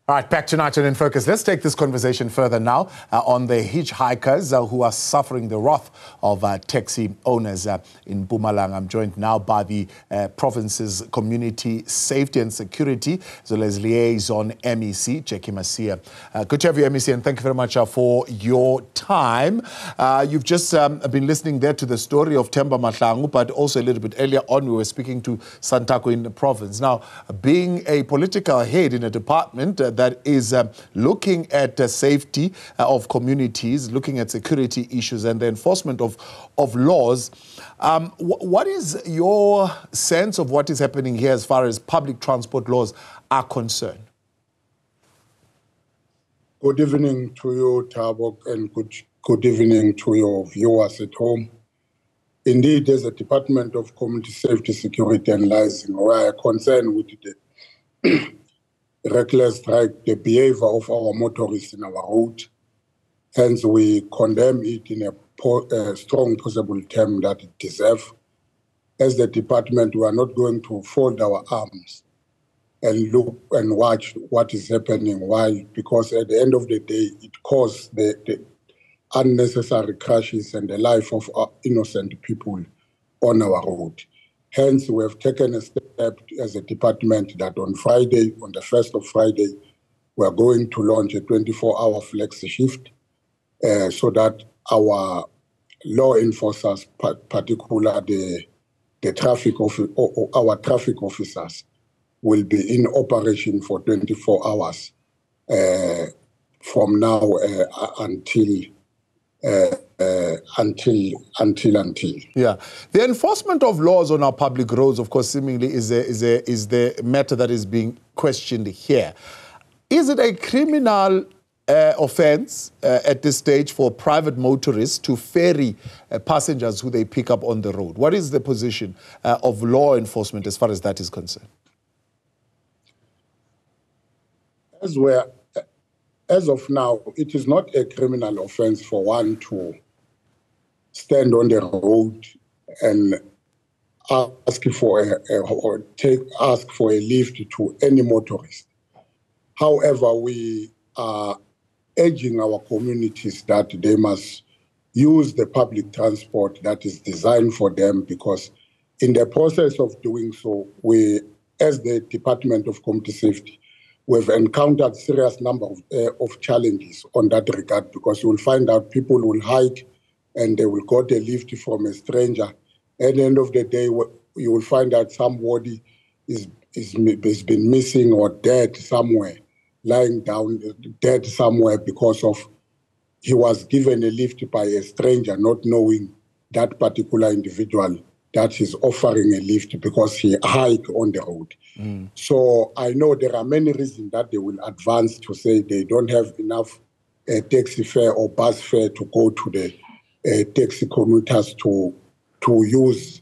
All right, back tonight on In Focus. Let's take this conversation further now on the hitchhikers who are suffering the wrath of taxi owners in Mpumalanga. I'm joined now by the province's Community Safety and Security, as well as Liaison MEC, Jackie Macie. Good to have you, MEC, and thank you very much for your time. You've just been listening there to the story of Themba Mahlangu, but also a little bit earlier on, we were speaking to Santako in the province. Now, being a political head in a department that is looking at safety of communities, looking at security issues and the enforcement of laws. What is your sense of what is happening here as far as public transport laws are concerned? Good evening to you, Tabok, and good evening to your viewers at home. Indeed, there's a Department of Community Safety, Security and Liaison where I are concerned with the reckless drive, the behavior of our motorists in our road. Hence, we condemn it in a strong possible term that it deserves. As the department, we are not going to fold our arms and look and watch what is happening. Why? Because at the end of the day, it causes the unnecessary crashes and the life of our innocent people on our road. Hence, we have taken a step as a department that on Friday, on the 1st of Friday, we are going to launch a 24-hour flexi shift so that our law enforcers, particularly the traffic our traffic officers, will be in operation for 24 hours from now until. Yeah, the enforcement of laws on our public roads, of course, seemingly is the matter that is being questioned here. Is it a criminal offence at this stage for private motorists to ferry passengers who they pick up on the road? What is the position of law enforcement as far as that is concerned? As of now, it is not a criminal offense for one to stand on the road and ask for a lift to any motorist. However, we are urging our communities that they must use the public transport that is designed for them, because in the process of doing so, we, as the Department of Community Safety, we've encountered serious number of challenges on that regard, because you will find out people will hike and they will get a lift from a stranger. At the end of the day, you will find out somebody is been missing or dead somewhere, lying down dead somewhere because of he was given a lift by a stranger, not knowing that particular individual that is offering a lift because he hiked on the road. So I know there are many reasons that they will advance to say they don't have enough taxi fare or bus fare to go to the taxi commuters to use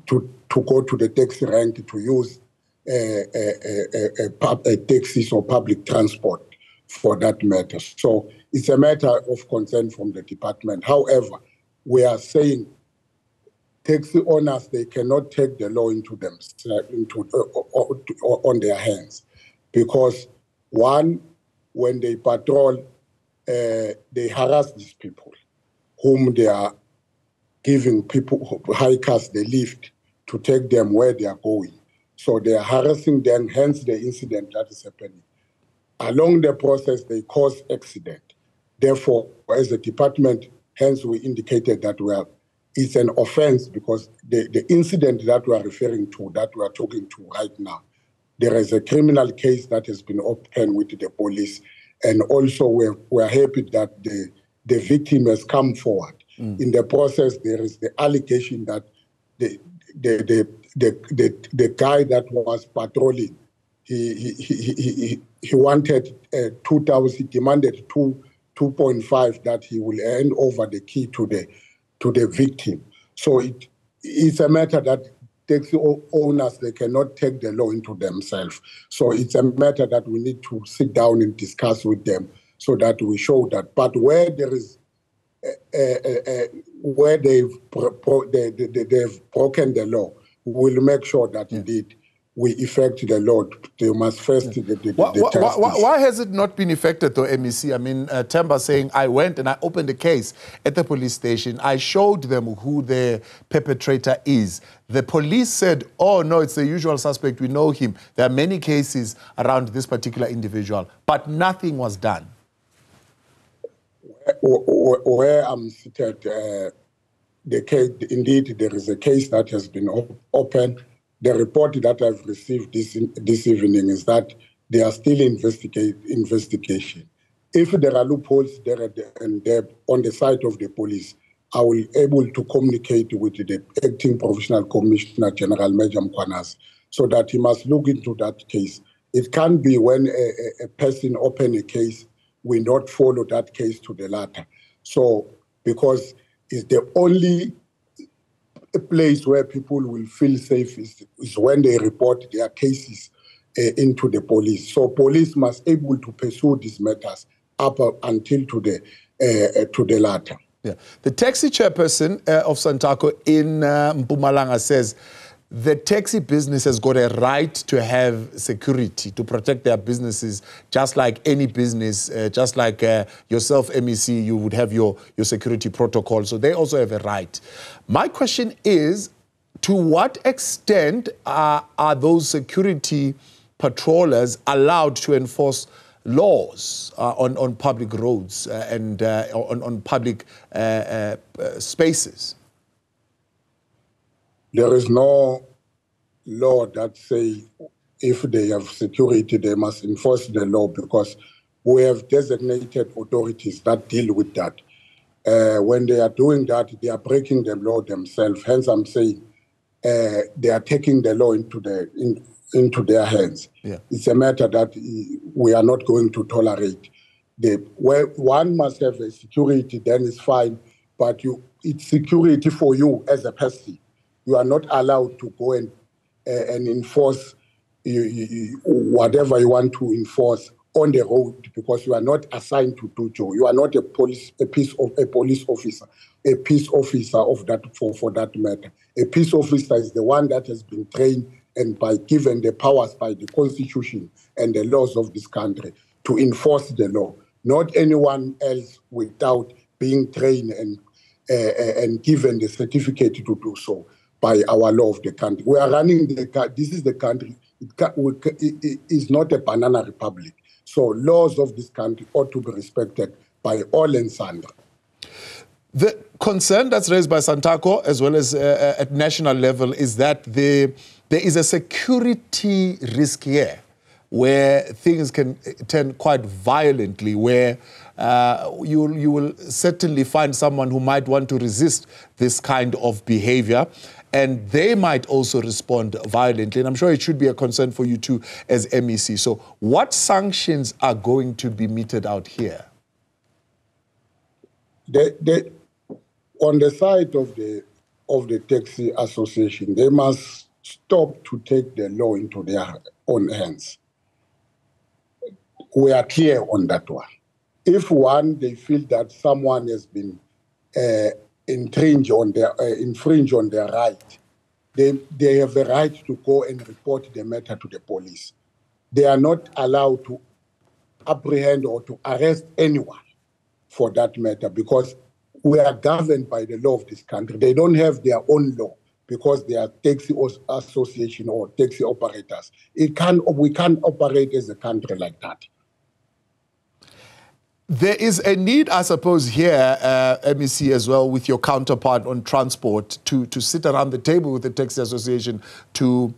to go to the taxi rank to use taxis or public transport for that matter. So it's a matter of concern from the department. However, we are saying taxi owners, they cannot take the law into them, on their hands, because one, when they patrol, they harass these people, whom they are giving people, hikers, the lift to take them where they are going. So they are harassing them, hence the incident that is happening. Along the process, they cause accident. Therefore, as a department, hence we indicated that it's an offense, because the incident that we are referring to, that we are talking to right now, there is a criminal case that has been opened with the police. And also we're happy that the victim has come forward. In the process, there is the allegation that the guy that was patrolling, he wanted 2,000, he demanded 2.5 that he will hand over the key to the victim. So it's a matter that taxi owners, they cannot take the law into themselves. So it's a matter that we need to sit down and discuss with them so that we show that. But where there is, where they've broken the law, we will make sure that indeed we effect the law. They must first why has it not been effected, though, MEC? I mean, Temba saying, I went and I opened a case at the police station. I showed them who the perpetrator is. The police said, oh, no, it's the usual suspect. We know him. There are many cases around this particular individual, but nothing was done. Where I'm seated, the case, indeed, there is a case that has been opened. The report that I've received this evening is that they are still investigation. If there are loopholes there and there on the side of the police, I will be able to communicate with the acting Provincial Commissioner General Major Mkwanas so that he must look into that case. It can't be when a person opens a case, we not follow that case to the latter. So, because it's the only place where people will feel safe is when they report their cases into the police. So police must able to pursue these matters up until to the latter. Yeah. The taxi chairperson of Santaco in Mpumalanga says the taxi business has got a right to have security, to protect their businesses, just like any business, just like yourself, MEC, you would have your security protocol. So they also have a right. My question is, to what extent are those security patrollers allowed to enforce laws on public roads and on public spaces? There is no law that say if they have security, they must enforce the law, because we have designated authorities that deal with that. When they are doing that, they are breaking the law themselves. Hence, I'm saying they are taking the law into their hands. Yeah. It's a matter that we are not going to tolerate. Where one must have a security, then it's fine, but it's security for you as a person. You are not allowed to go and enforce whatever you want to enforce on the road, because you are not assigned to do so. You are not a police officer of that for that matter. A peace officer is the one that has been trained and given the powers by the Constitution and the laws of this country to enforce the law. Not anyone else without being trained and given the certificate to do so by our law of the country. We are running this is the country. It is not a banana republic. So laws of this country ought to be respected by all and sundry. The concern that's raised by Santaco, as well as at national level, is that there is a security risk here, where things can turn quite violently, where you will certainly find someone who might want to resist this kind of behavior, and they might also respond violently. And I'm sure it should be a concern for you too as MEC. So what sanctions are going to be meted out here? On the side of the taxi association, they must stop to take the law into their own hands. We are clear on that one. If they feel that someone has been infringe on their right, they have the right to go and report the matter to the police. They are not allowed to apprehend or to arrest anyone for that matter, because we are governed by the law of this country. They don't have their own law because they are taxi association or taxi operators. We can't operate as a country like that. There is a need, I suppose, here, MEC, as well, with your counterpart on transport, to sit around the table with the taxi association to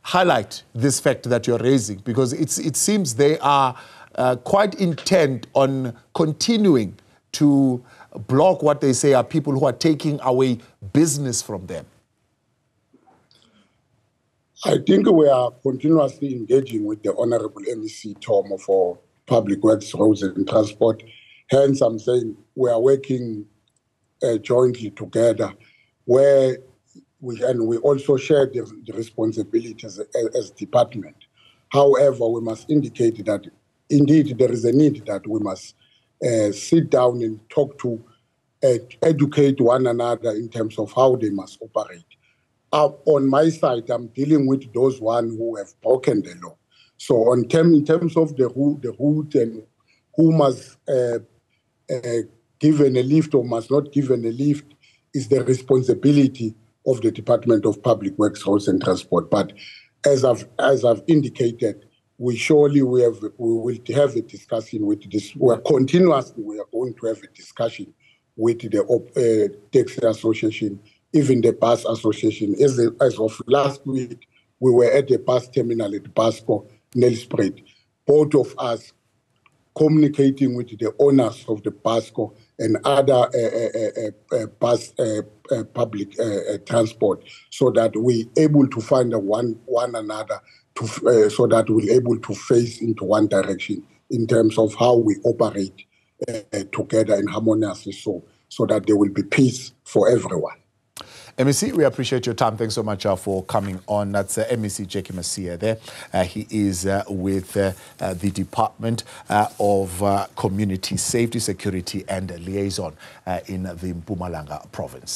highlight this fact that you're raising, because it seems they are quite intent on continuing to block what they say are people who are taking away business from them. I think we are continuously engaging with the Honorable MEC Tom for Public Works, Roads and Transport. Hence, I'm saying we are working jointly together, where we also share the responsibilities as department. However, we must indicate that indeed there is a need that we must sit down and talk to, educate one another in terms of how they must operate. on my side, I'm dealing with those one who have broken the law. So in terms of the route and who must given a lift or must not given a lift is the responsibility of the Department of Public Works, Roads and Transport. But as I've indicated, we will have a discussion with this. We are going to have a discussion with the taxi association, even the bus association. As of last week, we were at the bus terminal at Basco, Nelspruit. Both of us communicating with the owners of the Basco and other bus public transport, so that we're able to find one another, so that we're able to face into one direction in terms of how we operate together and harmoniously, so that there will be peace for everyone. MEC, we appreciate your time. Thanks so much for coming on. That's MEC Jackie Macie there. He is with the Department of Community Safety, Security and Liaison in the Mpumalanga province.